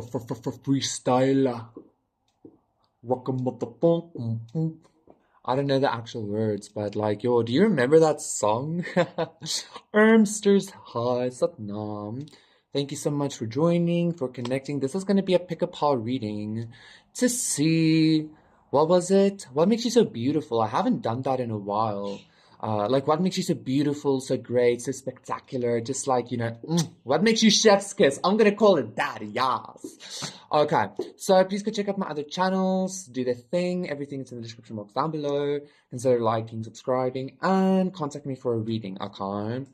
freestyle. Rock a motherfucker. I don't know the actual words, but like, yo, do you remember that song? Ermsters Hi, Satnam. Thank you so much for joining, for connecting. This is going to be a pick-a-paw reading to see, what was it? What makes you so beautiful? I haven't done that in a while. Like, what makes you so beautiful, so great, so spectacular? Just like, what makes you chef's kiss? I'm going to call it that, yes. Okay, so please go check out my other channels, do the thing. Everything is in the description box down below. Consider liking, subscribing, and contact me for a reading, okay?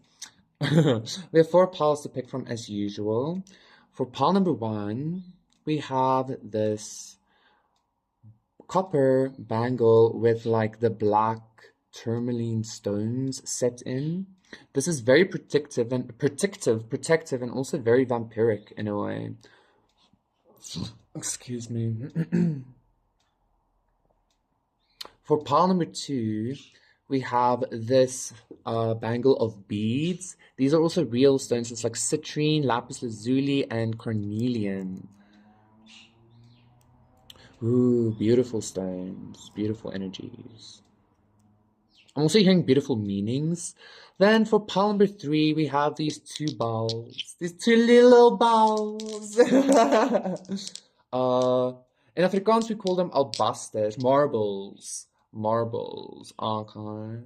We have 4 piles to pick from as usual. For pile number 1, we have this copper bangle with like the black tourmaline stones set in. This is very protective and also very vampiric in a way. Excuse me. For pile number 2, we have this bangle of beads. These are also real stones. It's like citrine, lapis lazuli, and carnelian. Ooh, beautiful stones, beautiful energies. I'm also hearing beautiful meanings. Then for pile number 3, we have these 2 balls. These 2 little balls. In Afrikaans, we call them albasters, marbles. Marbles, okay.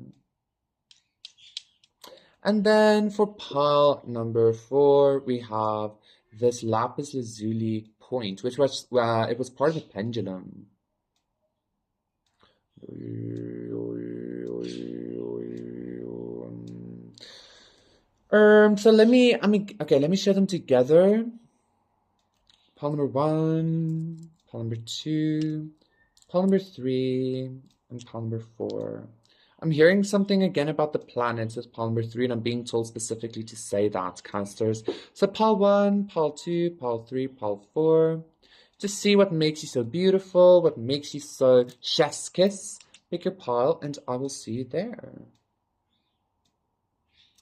And then for pile number 4, we have this lapis lazuli point, which was it was part of a pendulum. So let me show them together. Pile number 1, pile number 2, pile number 3, and pile number 4. I'm hearing something again about the planets with pile number 3, and I'm being told specifically to say that, casters. So pile 1, pile 2, pile 3, pile 4. Just see what makes you so beautiful, what makes you so chef's kiss. Pick your pile, and I will see you there.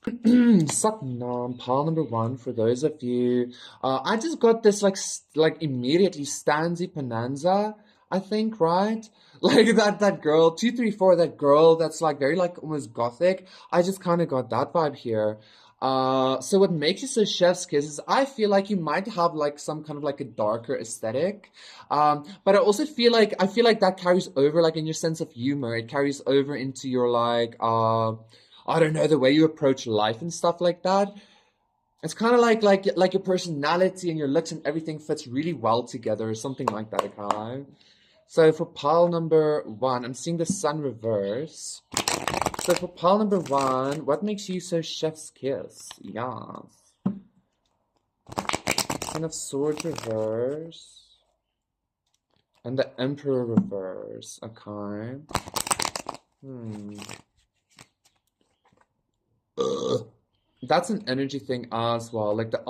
Satnam, pile number 1 for those of you. I just got this like immediately Stanzi Bonanza, I think, right? Like that girl, 234, that girl that's like very like almost gothic. I just kind of got that vibe here. So what makes you so chef's kiss is I feel like you might have like some kind of like a darker aesthetic. But I also feel like that carries over like in your sense of humor. It carries over into your like I don't know, the way you approach life and stuff like that. It's kind of like your personality and your looks and everything fits really well together or something like that, okay? So for pile number 1, I'm seeing the sun reverse. So for pile number 1, what makes you so chef's kiss? Yes. Ten of Swords reverse. And the Emperor reverse, okay. That's an energy thing as well, like the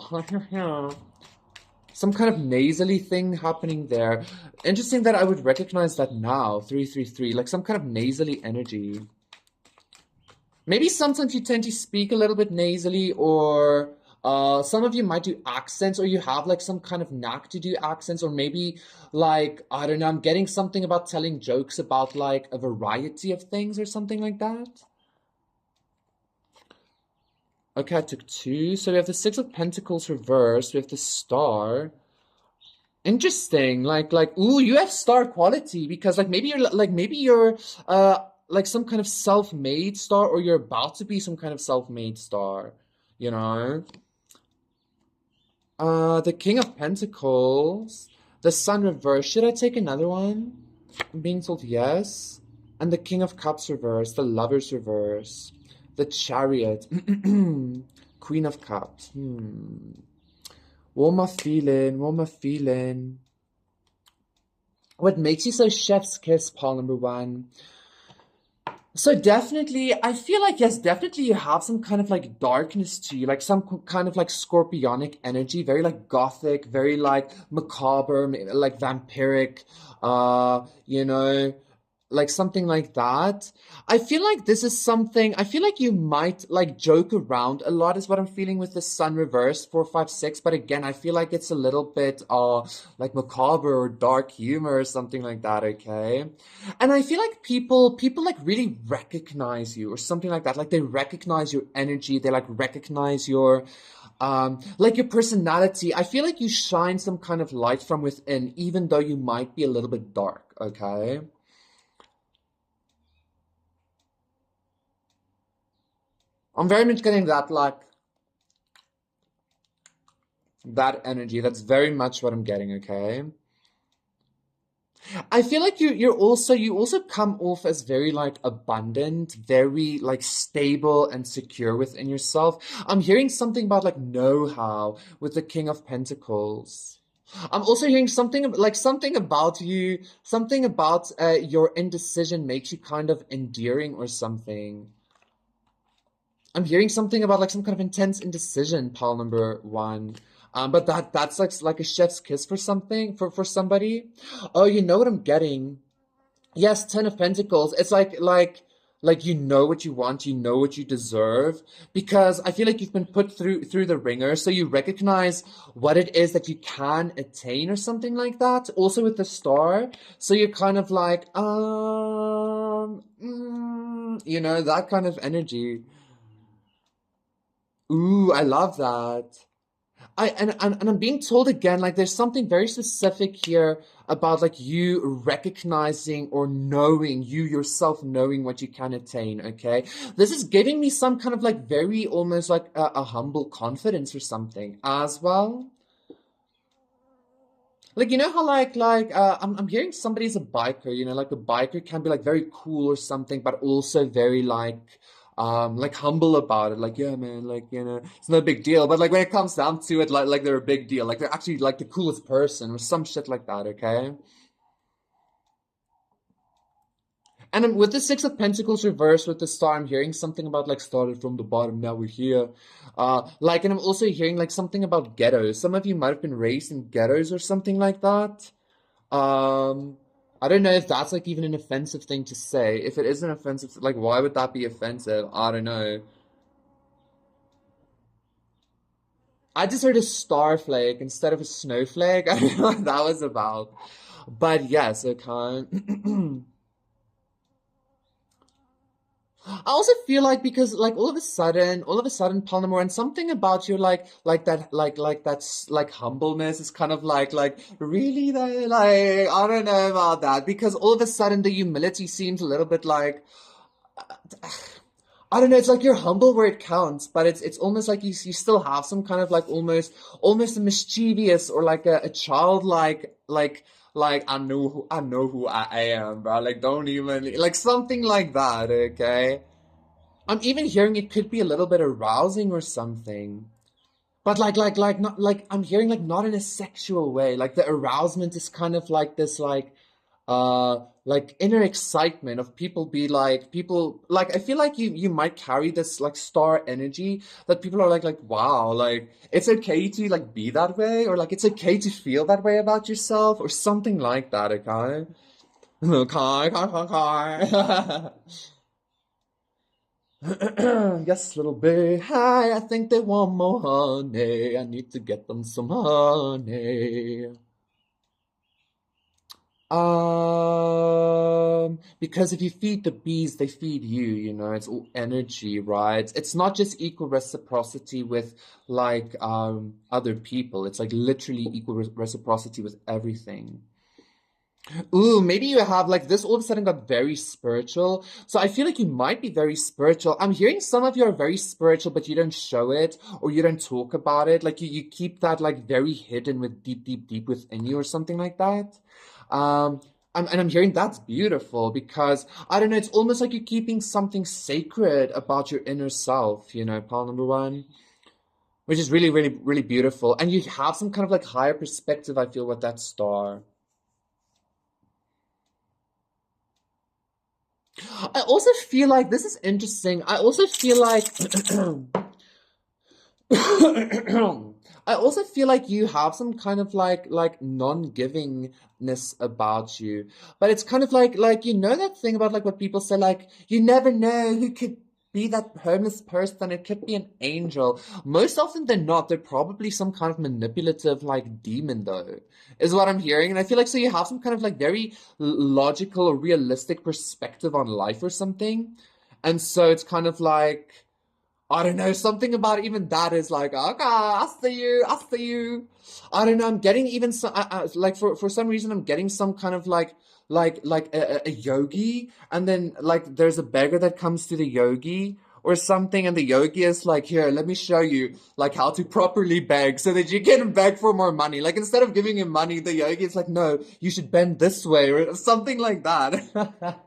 some kind of nasally thing happening there. Interesting that I would recognize that now, 333, like some kind of nasally energy. Maybe sometimes you tend to speak a little bit nasally, or some of you might do accents, or you have like some kind of knack to do accents, or maybe like, I don't know, I'm getting something about telling jokes about like a variety of things or something like that. Okay, I took 2. So we have the 6 of Pentacles reversed. We have the Star. Interesting. Like, ooh, you have star quality because maybe you're like some kind of self-made star, or you're about to be some kind of self-made star, you know? The King of Pentacles, the Sun reversed. Should I take another one? I'm being told yes. And the King of Cups reversed, the Lovers reverse. The Chariot, Queen of Cups. What am I feeling? What makes you so chef's kiss, pile number 1? So definitely, I feel like, yes, definitely you have some kind of like darkness to you, like some kind of like scorpionic energy, very like gothic, very like macabre, like vampiric, you know, like something like that. I feel like this is something, I feel like you might like joke around a lot is what I'm feeling with the sun reverse 456. But again, I feel like it's a little bit like macabre or dark humor or something like that, okay? And I feel like people like really recognize you or something like that. Like they recognize your energy, they like recognize your like your personality. I feel like you shine some kind of light from within, even though you might be a little bit dark, okay? I'm very much getting that like that energy. That's very much what I'm getting, okay? I feel like you also come off as very like abundant, very like stable and secure within yourself. I'm hearing something about like know-how with the King of Pentacles. I'm also hearing something like something about you, something about your indecision makes you kind of endearing or something. I'm hearing something about like some kind of intense indecision, pile number one. But that's like a chef's kiss for something for somebody. Oh, you know what I'm getting? Yes, Ten of Pentacles. It's like you know what you want, you know what you deserve, because I feel like you've been put through the ringer, so you recognize what it is that you can attain or something like that. Also with the star, so you're kind of like that kind of energy. Ooh, I love that. And I'm being told again, like there's something very specific here about like you recognizing or knowing, you yourself knowing what you can attain, okay? This is giving me some kind of like very almost like a humble confidence or something as well. Like you know how I'm hearing somebody's a biker, like a biker can be like very cool or something, but also very like humble about it. Like, yeah, man, like, it's no big deal. But like when it comes down to it, like they're a big deal. Like they're actually like the coolest person or some shit like that, okay? And then with the Six of Pentacles reversed with the star, I'm hearing something about like started from the bottom, now we're here. And I'm also hearing like something about ghettos. Some of you might have been raised in ghettos or something like that. Um, I don't know if that's like even an offensive thing to say. If it is an offensive, like why would that be offensive? I don't know. I just heard a star flake instead of a snowflake. I don't know what that was about. But yes, okay. I also feel like because like all of a sudden, Palmer, and something about you like that that's like humbleness is kind of like really though, like I don't know about that because all of a sudden the humility seems a little bit like I don't know, it's like you're humble where it counts, but it's almost like you still have some kind of like almost a mischievous or like a childlike like I know who I am, bro. Like don't even like something like that, okay? I'm even hearing it could be a little bit arousing or something. But like not like I'm hearing like not in a sexual way. Like the arousement is kind of like this like inner excitement of people like I feel like you might carry this like star energy that people are like wow, like it's okay to like be that way or like it's okay to feel that way about yourself or something like that, okay? Okay. Yes, little bit. Hi, I think they want more honey. I need to get them some honey. Because if you feed the bees, they feed you, it's all energy, right? It's not just equal reciprocity with other people. It's like literally equal reciprocity with everything. Ooh, maybe you have like this all of a sudden got very spiritual. So I feel like you might be very spiritual. I'm hearing some of you are very spiritual, but you don't show it or you don't talk about it. Like you keep that like very hidden with deep, deep, deep within you or something like that. Um, and I'm hearing that's beautiful because I don't know, it's almost like you're keeping something sacred about your inner self, pile number one, which is really, really, really beautiful. And you have some kind of like higher perspective, I feel, with that star. I also feel like this is interesting. I also feel like I also feel like you have some kind of like non-givingness about you. But it's kind of like you know that thing about like what people say, like you never know who could be that homeless person. It could be an angel. Most often than not, they're probably some kind of manipulative like demon though, is what I'm hearing. And I feel like so you have some kind of like very logical or realistic perspective on life or something. And so it's kind of like I don't know, something about even that is like, okay, I see you, I see you. I don't know, I'm getting even some, like for some reason, I'm getting some kind of like a yogi, and then like there's a beggar that comes to the yogi or something, and the yogi is like, here, let me show you like how to properly beg so that you can beg for more money. Like instead of giving him money, the yogi is like, no, you should bend this way or something like that.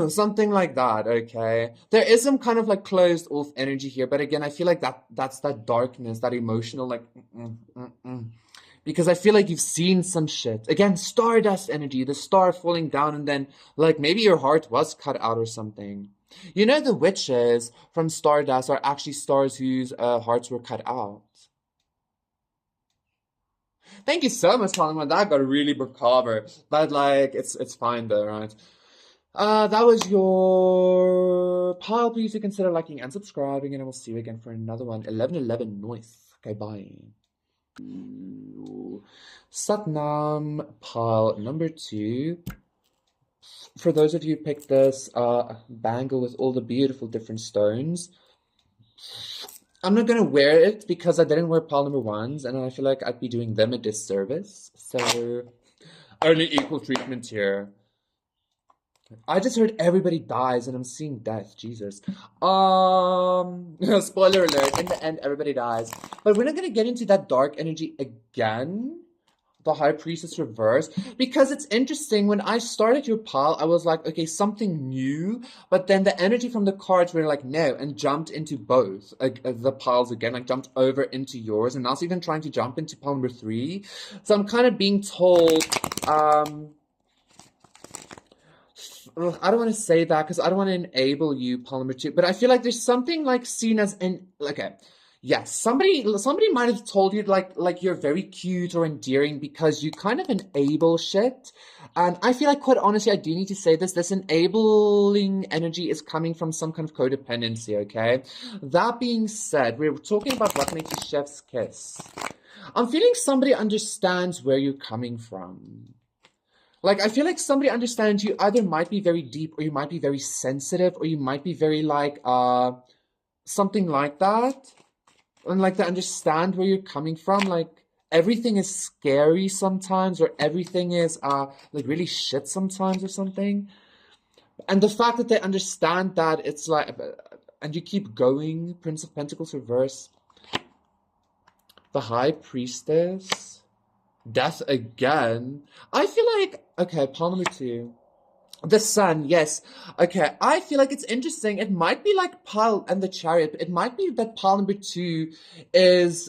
Something like that, okay. There is some kind of like closed off energy here, but again, I feel like that's that darkness, that emotional like because I feel like you've seen some shit. Again, stardust energy, the star falling down and then like maybe your heart was cut out or something. You know the witches from Stardust are actually stars whose hearts were cut out. Thank you so much, Colin. That got really macabre, but like it's fine though, right? That was your pile. Please do consider liking and subscribing, and I will see you again for another one. 11:11 noise. Okay, bye. Satnam pile number 2. For those of you who picked this bangle with all the beautiful different stones, I'm not gonna wear it because I didn't wear pile number 1s, and I feel like I'd be doing them a disservice. So only equal treatment here. I just heard everybody dies and I'm seeing death. Jesus. Spoiler alert. In the end, everybody dies. But we're not gonna get into that dark energy again. The High Priestess reverse. Because it's interesting. When I started your pile, I was like, okay, something new. But then the energy from the cards were like, no, and jumped into both the piles again. Like jumped over into yours. And now it's even trying to jump into pile number 3. So I'm kind of being told, I don't want to say that because I don't want to enable you, Polymer 2, but I feel like there's something like seen as in okay. Yes, somebody might have told you like you're very cute or endearing because you kind of enable shit. And I feel like quite honestly, I do need to say this enabling energy is coming from some kind of codependency, okay? That being said, we're talking about what makes a chef's kiss. I'm feeling somebody understands where you're coming from. Like, I feel like somebody understands you either might be very deep or you might be very sensitive or you might be very like, something like that. And like to understand where you're coming from. Like, everything is scary sometimes or everything is, like really shit sometimes or something. And the fact that they understand that it's like, and you keep going, Prince of Pentacles reverse. The High Priestess. Death again. I feel like, okay, pile number 2. The Sun, yes. Okay, I feel like it's interesting. It might be like pile and the Chariot, but it might be that pile number 2 is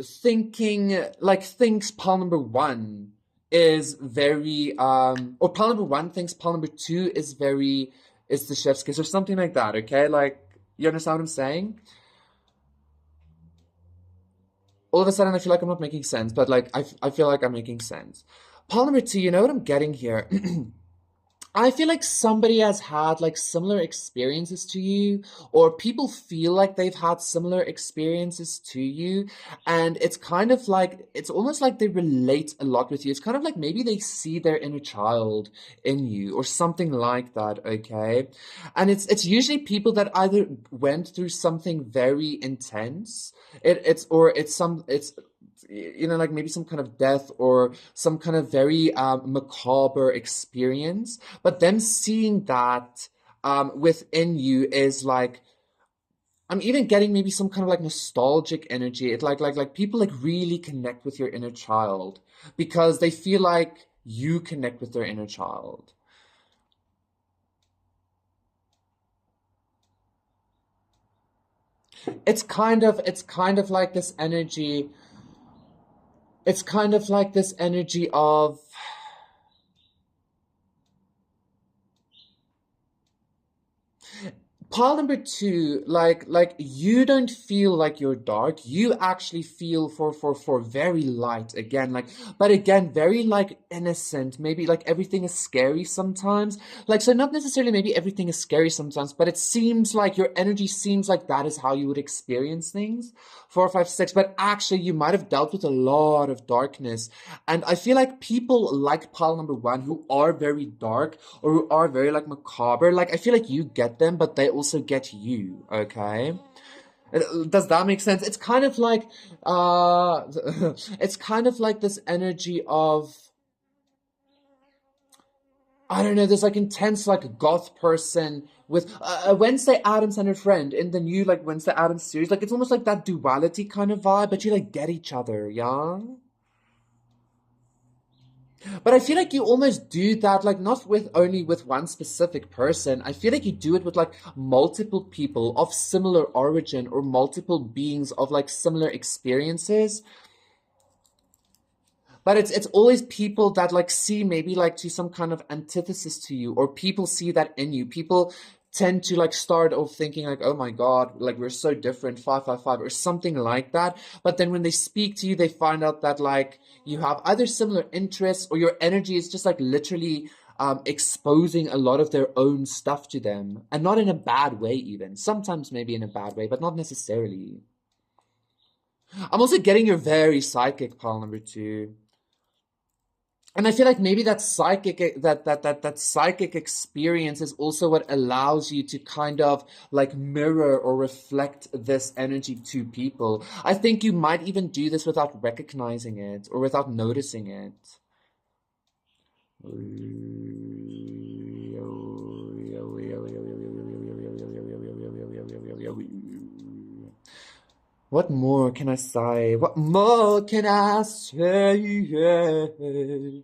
thinking, like thinks pile number 1 is very, or pile number 1 thinks pile number 2 is very, is the chef's kiss or something like that, okay? Like, you understand what I'm saying? All of a sudden I feel like I'm not making sense, but like I feel like I'm making sense. Pile number 2, you know what I'm getting here? I feel like somebody has had like similar experiences to you, or people feel like they've had similar experiences to you, and it's kind of like it's almost like they relate a lot with you. It's kind of like maybe they see their inner child in you, or something like that, okay? And it's usually people that either went through something very intense, it's you know, like maybe some kind of death or some kind of very macabre experience, but them seeing that within you is like, I'm even getting maybe some kind of like nostalgic energy. It like people like really connect with your inner child because they feel like you connect with their inner child. It's kind of like this energy. It's kind of like this energy of Pile number two, like you don't feel like you're dark. You actually feel for very light again, like, but again, very like innocent. Maybe like everything is scary sometimes. Like, so not necessarily maybe everything is scary sometimes, but it seems like your energy seems like that is how you would experience things. Four, five, six. But actually, you might have dealt with a lot of darkness. And I feel like people like pile number one who are very dark or who are very like macabre, like I feel like you get them, but they also get you, okay? Does that make sense? It's kind of like uh it's kind of like this energy of I don't know, this like intense like goth person with Wednesday Addams and her friend in the new like Wednesday Addams series. Like it's almost like that duality kind of vibe, but you like get each other, yeah? But I feel like you almost do that, like not with only with one specific person. I feel like you do it with like multiple people of similar origin or multiple beings of like similar experiences. But it's always people that like see maybe like to some kind of antithesis to you, or people see that in you. People tend to like start off thinking like, oh my God, like we're so different, 555 or something like that. But then when they speak to you, they find out that like you have either similar interests or your energy is just like literally exposing a lot of their own stuff to them. And not in a bad way even. Sometimes maybe in a bad way, but not necessarily. I'm also getting your very psychic pile number two. And I feel like maybe that psychic experience is also what allows you to kind of like mirror or reflect this energy to people. I think you might even do this without recognizing it or without noticing it. What more can I say? What more can I say?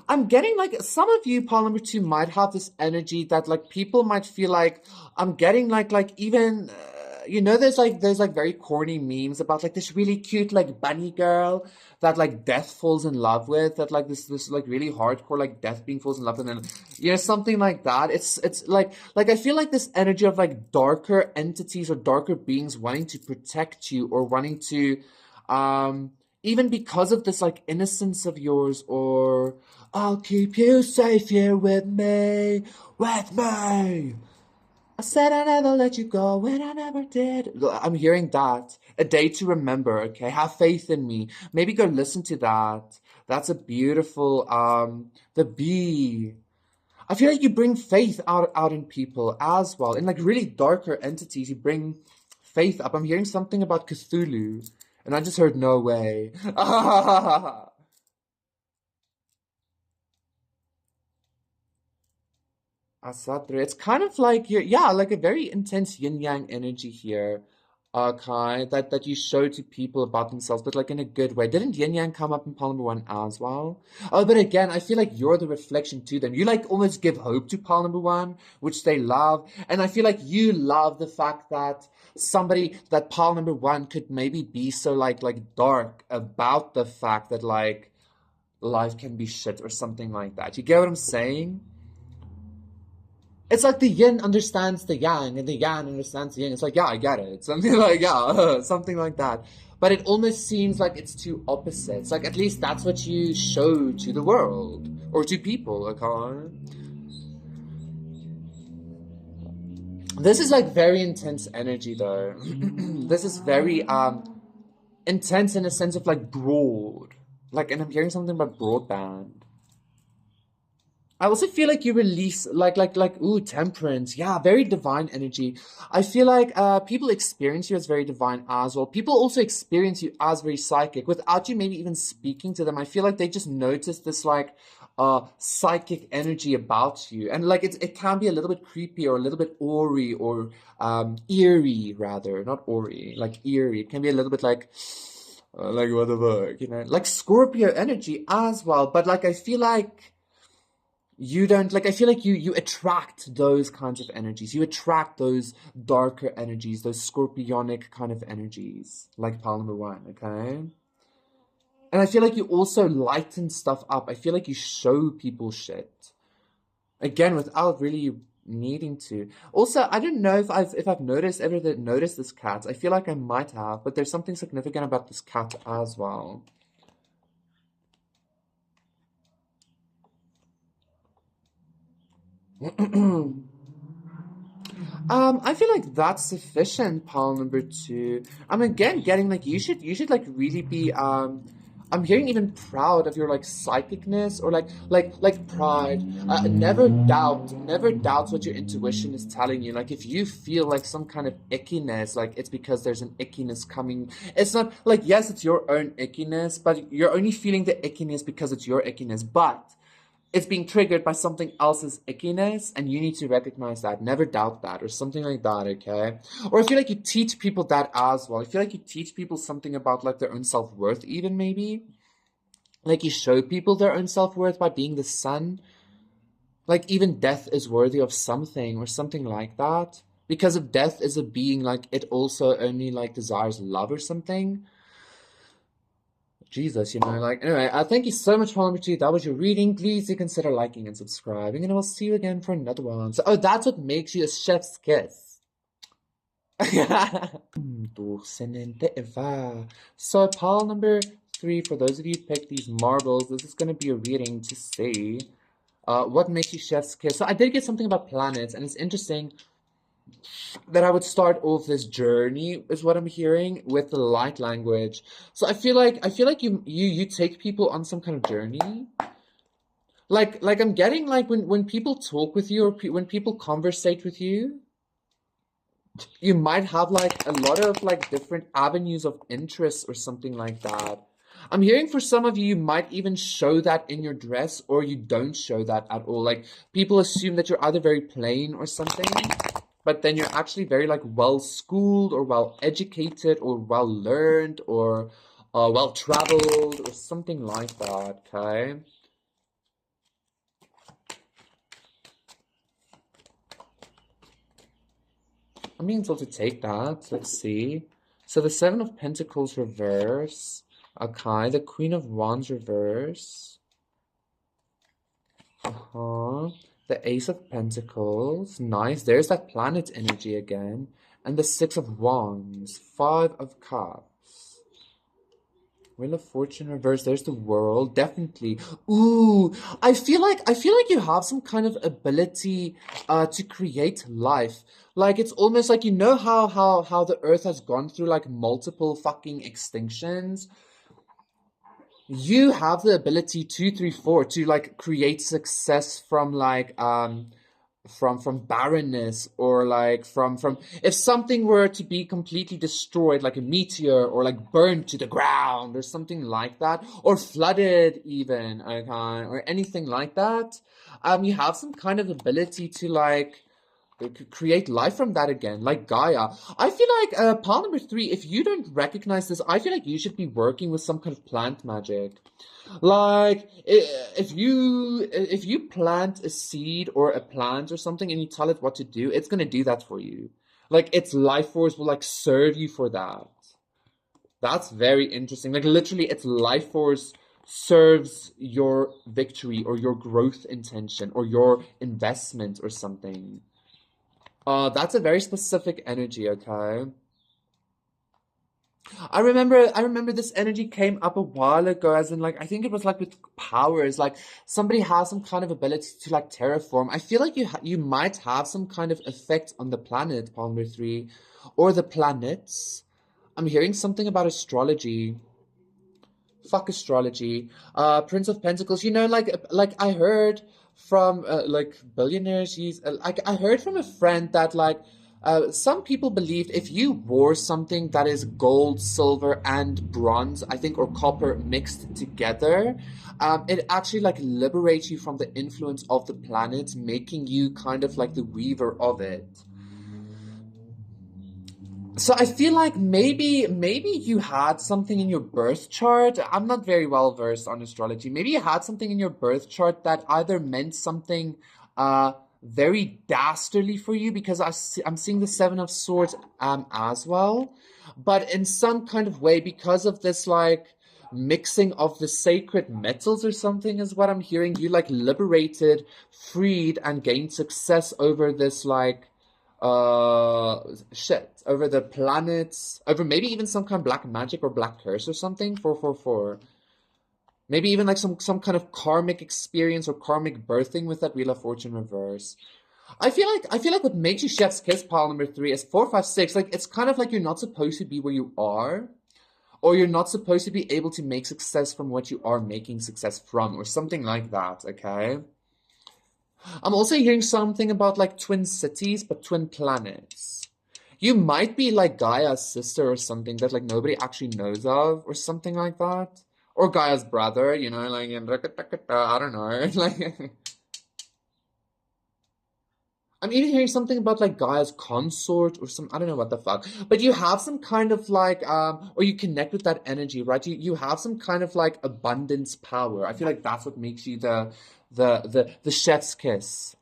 I'm getting like some of you, Paul number two, might have this energy that like people might feel like I'm getting like even there's like very corny memes about like this really cute like bunny girl that like death falls in love with, that like this like really hardcore like death being falls in love and then something like that. It's like I feel like this energy of like darker entities or darker beings wanting to protect you or wanting to even because of this like innocence of yours, or I'll keep you safe here with me, with me. I said I never let you go when I never did. I'm hearing that. A day to remember, okay? Have faith in me. Maybe go listen to that. That's a beautiful the bee. I feel like you bring faith out in people as well. In like really darker entities, you bring faith up. I'm hearing something about Cthulhu. And I just heard no way. Asatre. It's kind of like yeah, like a very intense yin yang energy here. Kai, that you show to people about themselves, but like in a good way. Didn't yin yang come up in Pal number one as well? Oh, but again, I feel like you're the reflection to them. You like almost give hope to Pal number one, which they love. And I feel like you love the fact that somebody that Pal number one could maybe be so like dark about the fact that like life can be shit or something like that. You get what I'm saying? It's like the yin understands the yang and the yang understands the yin. It's like, yeah, I get it. Something like, yeah, something like that. But it almost seems like it's two opposites. Like, at least that's what you show to the world or to people, okay? This is like very intense energy, though. This is very intense in a sense of like broad. Like, and I'm hearing something about broadband. I also feel like you release like ooh, temperance. Yeah, very divine energy. I feel like people experience you as very divine as well. People also experience you as very psychic without you maybe even speaking to them. I feel like they just notice this like psychic energy about you. And like it can be a little bit creepy or a little bit eerie or eerie rather, not ori, like eerie. It can be a little bit like what the fuck, like Scorpio energy as well. But like I feel like you don't like I feel like you attract those kinds of energies. You attract those darker energies, those scorpionic kind of energies, like pile number one, okay? And I feel like you also lighten stuff up. I feel like you show people shit. Again, without really needing to. Also, I don't know if I've noticed this cat. I feel like I might have, but there's something significant about this cat as well. I feel like that's sufficient, pile number two. I'm again getting like you should like really be I'm hearing even proud of your like psychicness or like pride. Never doubts what your intuition is telling you. Like if you feel like some kind of ickiness, like it's because there's an ickiness coming. It's not like yes, it's your own ickiness, but you're only feeling the ickiness because it's your ickiness. But it's being triggered by something else's ickiness, and you need to recognize that. Never doubt that, or something like that, okay? Or I feel like you teach people that as well. I feel like you teach people something about like their own self-worth, even maybe. Like you show people their own self-worth by being the sun. Like even death is worthy of something, or something like that. Because if death is a being, like it also only like desires love or something. Jesus, like, anyway, thank you so much for number two. That was your reading. Please do consider liking and subscribing, and I will see you again for another one. So, oh, that's what makes you a chef's kiss. So, pile number three, for those of you who picked these marbles, this is going to be a reading to see what makes you chef's kiss. So, I did get something about planets, and it's interesting that I would start off this journey is what I'm hearing with the light language. So I feel like you take people on some kind of journey. Like I'm getting like when people talk with you or when people conversate with you, you might have like a lot of like different avenues of interest or something like that. I'm hearing for some of you, you might even show that in your dress or you don't show that at all. Like people assume that you're either very plain or something, but then you're actually very like well schooled or well educated or well learned or well traveled or something like that, okay? I'm being told to take that. Let's see. So the Seven of Pentacles reverse. Okay, the Queen of Wands reverse. The Ace of Pentacles. Nice. There's that planet energy again. And the Six of Wands. Five of Cups. Wheel of Fortune reverse. There's the World. Definitely. Ooh, I feel like you have some kind of ability to create life. Like it's almost like how the Earth has gone through like multiple fucking extinctions. You have the ability 234 to like create success from like from barrenness or like from if something were to be completely destroyed like a meteor or like burned to the ground or something like that or flooded even, okay, or anything like that, you have some kind of ability to like create life from that again, like Gaia. I feel like pile number three, if you don't recognize this, I feel like you should be working with some kind of plant magic. Like if you plant a seed or a plant or something and you tell it what to do, it's gonna do that for you. Like its life force will like serve you for that. That's very interesting. Like literally its life force serves your victory or your growth intention or your investment or something. That's a very specific energy, okay? I remember this energy came up a while ago, as in like I think it was like with powers, like somebody has some kind of ability to like terraform. I feel like you might have some kind of effect on the planet, Palmer 3, or the planets. I'm hearing something about astrology. Fuck astrology. Prince of Pentacles. Like I heard from like billionaires. Like I heard from a friend that like some people believed if you wore something that is gold, silver, and bronze, I think, or copper mixed together, it actually like liberates you from the influence of the planet, making you kind of like the weaver of it. So I feel like maybe you had something in your birth chart. I'm not very well versed on astrology. Maybe you had something in your birth chart that either meant something very dastardly for you, because I'm seeing the Seven of Swords as well, but in some kind of way because of this like mixing of the sacred metals or something is what I'm hearing. You like liberated, freed, and gained success over this like shit over the planets, over maybe even some kind of black magic or black curse or something. 444. Maybe even like some kind of karmic experience or karmic birthing with that Wheel of Fortune reverse. I feel like what makes you Chef's Kiss pile number 3 is 456. Like it's kind of like you're not supposed to be where you are, or you're not supposed to be able to make success from what you are making success from, or something like that, okay? I'm also hearing something about like twin cities, but twin planets. You might be like Gaia's sister or something that like nobody actually knows of, or something like that. Or Gaia's brother, you know, like I don't know. Like I'm even hearing something about like Gaia's consort or some I don't know what the fuck. But you have some kind of like or you connect with that energy, right? You have some kind of like abundance power. I feel like that's what makes you the chef's kiss.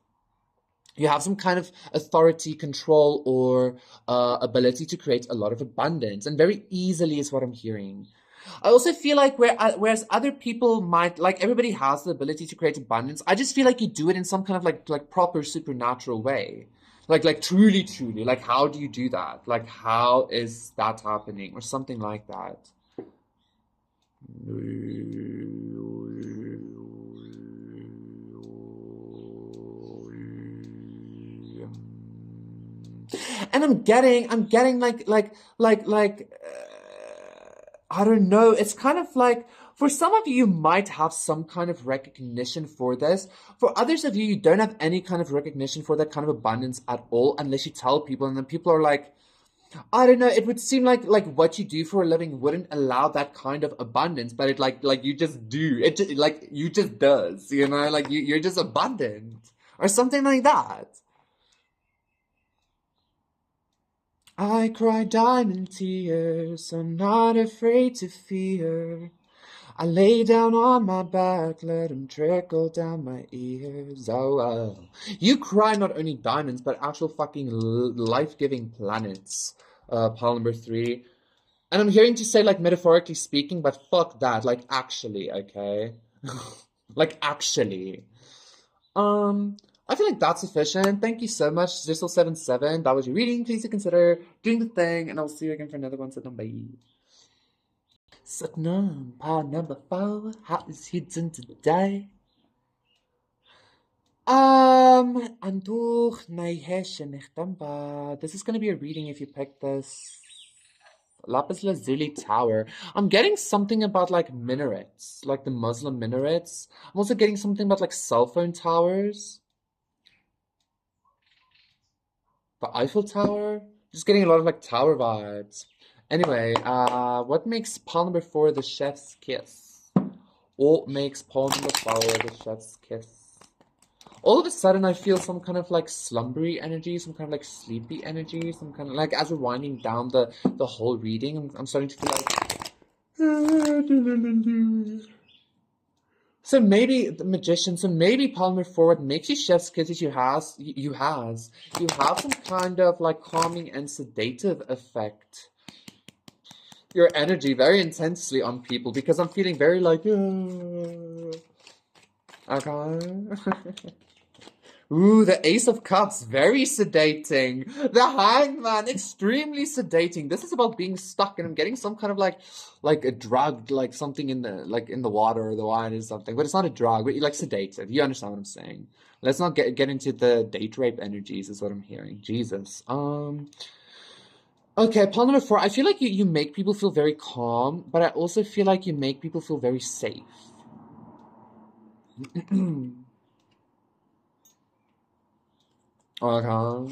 You have some kind of authority, control, or ability to create a lot of abundance, and very easily is what I'm hearing. I also feel like whereas other people might like everybody has the ability to create abundance. I just feel like you do it in some kind of like proper supernatural way. Like truly, truly. Like how do you do that? Like how is that happening? Or something like that. And I'm getting I don't know. It's kind of like for some of you, you might have some kind of recognition for this. For others of you, you don't have any kind of recognition for that kind of abundance at all, unless you tell people, and then people are like, I don't know. It would seem like what you do for a living wouldn't allow that kind of abundance, but it like you just do it. Just, like you just does, you know, like you're just abundant or something like that. I cry diamond tears, I'm not afraid to fear. I lay down on my back, let them trickle down my ears. Oh, oh. You cry not only diamonds, but actual fucking life-giving planets. Pile number 3. And I'm hearing to say, like, metaphorically speaking, but fuck that. Like, actually, okay? Like, actually. Um, I feel like that's sufficient. Thank you so much, Zissel77. That was your reading. Please consider doing the thing, and I'll see you again for another one. So don't bye. Satnam, pile number 4. How is he doing today? Anduch Naiheshenich. This is gonna be a reading if you pick this. Lapis Lazuli Tower. I'm getting something about like minarets, like the Muslim minarets. I'm also getting something about like cell phone towers. The Eiffel Tower. Just getting a lot of like tower vibes. Anyway, what makes pile number 4 the chef's kiss? What makes pile number 4 the chef's kiss? All of a sudden, I feel some kind of like slumbery energy, some kind of like sleepy energy, some kind of like as we're winding down the whole reading, I'm starting to feel like. So maybe the magician, so maybe Palmer Forward makes you chef's kiss that you have some kind of like calming and sedative effect. Your energy very intensely on people because I'm feeling very like okay. Ooh, the Ace of Cups, very sedating. The Hangman, extremely sedating. This is about being stuck, and I'm getting some kind of like a drug, like something in the water or the wine or something. But it's not a drug, but like sedative. You understand what I'm saying? Let's not get into the date rape energies, is what I'm hearing. Jesus. Okay, point number 4. I feel like you make people feel very calm, but I also feel like you make people feel very safe. Okay.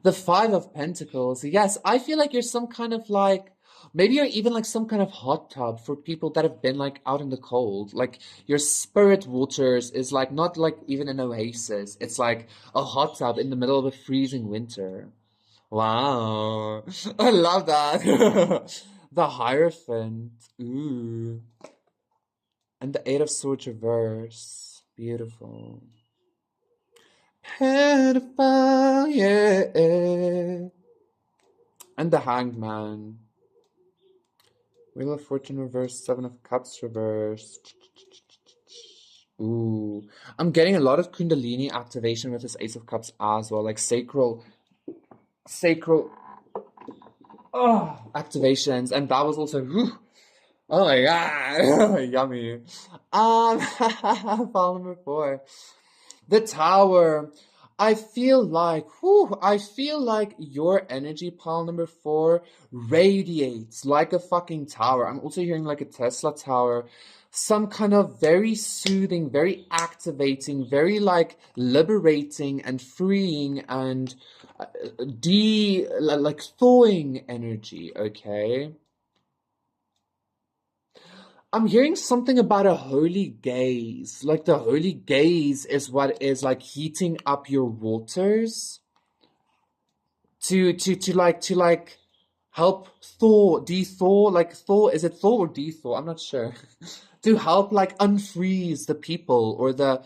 The Five of Pentacles. Yes, I feel like you're some kind of like, maybe you're even like some kind of hot tub for people that have been like out in the cold. Like your spirit waters is like not like even an oasis. It's like a hot tub in the middle of a freezing winter. Wow. I love that. The Hierophant. Ooh. And the Eight of Swords reverse. Beautiful. Pedophile, yeah. And the Hanged Man. Wheel of Fortune reversed, Seven of Cups reversed. Ooh, I'm getting a lot of Kundalini activation with this Ace of Cups as well, like sacral activations, and that was also, whew, oh my god, yummy. File number 4. The Tower. I feel like your energy, pile number 4, radiates like a fucking tower. I'm also hearing like a Tesla tower. Some kind of very soothing, very activating, very like liberating and freeing and like thawing energy, okay? I'm hearing something about a holy gaze. Like the holy gaze is what is like heating up your waters to help thaw, like thaw, is it thaw or de-thaw? I'm not sure. To help like unfreeze the people or the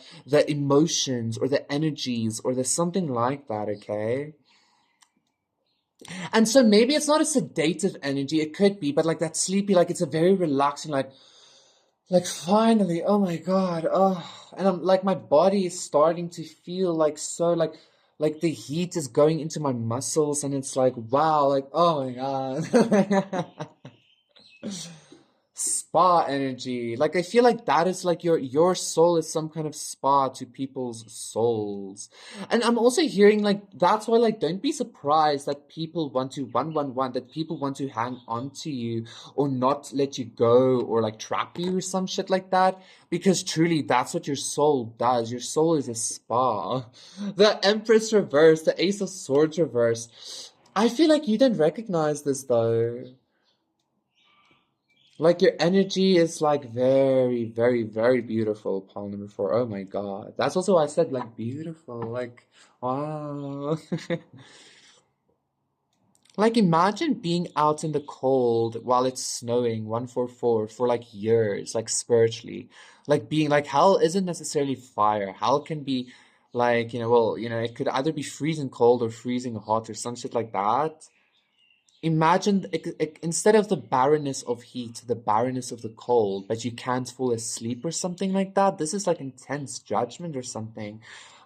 emotions or the energies or the something like that, okay? And so maybe it's not a sedative energy, it could be, but like that sleepy, like it's a very relaxing, like finally, oh my God, and I'm like my body is starting to feel like so like the heat is going into my muscles and it's like wow, like oh my God. Spa energy. Like I feel like that is like your soul is some kind of spa to people's souls. And I'm also hearing like that's why like don't be surprised that people want to 111, that people want to hang on to you or not let you go or like trap you or some shit like that. Because truly that's what your soul does. Your soul is a spa. The Empress reverse, the Ace of Swords reverse. I feel like you didn't recognize this though. Like your energy is like very, very, very beautiful, Paul number 4. Oh my God. That's also why I said like beautiful. Like, wow. Like imagine being out in the cold while it's snowing, 144, for like years, like spiritually. Like being like hell isn't necessarily fire. Hell can be like, well, it could either be freezing cold or freezing hot or some shit like that. Imagine instead of the barrenness of heat, the barrenness of the cold, but you can't fall asleep or something like that. This is like intense judgment or something.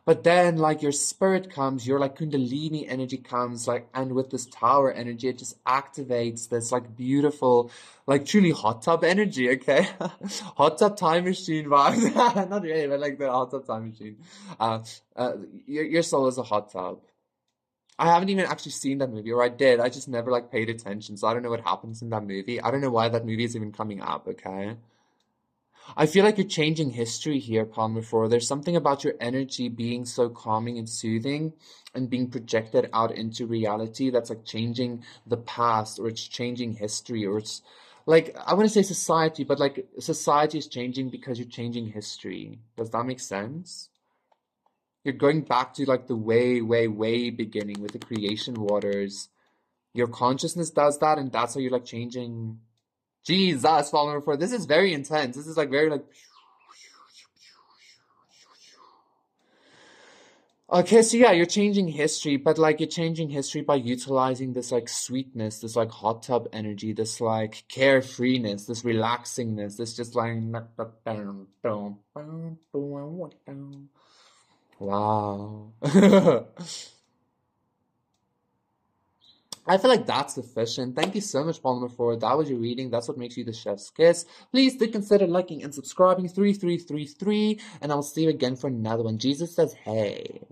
But then, like, your spirit comes, your like Kundalini energy comes, like, and with this tower energy, it just activates this like beautiful, like truly hot tub energy, okay? Hot tub time machine vibes. Not really, but like the hot tub time machine. Uh, your soul is a hot tub. I haven't even actually seen that movie, or I did. I just never like paid attention, so I don't know what happens in that movie. I don't know why that movie is even coming up, okay? I feel like you're changing history here, Palmer 4. There's something about your energy being so calming and soothing and being projected out into reality that's like changing the past, or it's changing history, or it's like I want to say society, but like society is changing because you're changing history. Does that make sense? You're going back to like the way, way, way beginning with the creation waters. Your consciousness does that, and that's how you're like changing. Jesus, Fallen Before. This is very intense. This is like very like. Okay, so yeah, you're changing history, but like you're changing history by utilizing this like sweetness, this like hot tub energy, this like carefreeness, this relaxingness, this just like. Wow. I feel like that's sufficient. Thank you so much, Palmer, for that was your reading. That's what makes you the chef's kiss. Please do consider liking and subscribing. 3333, and I'll see you again for another one. Jesus says, hey.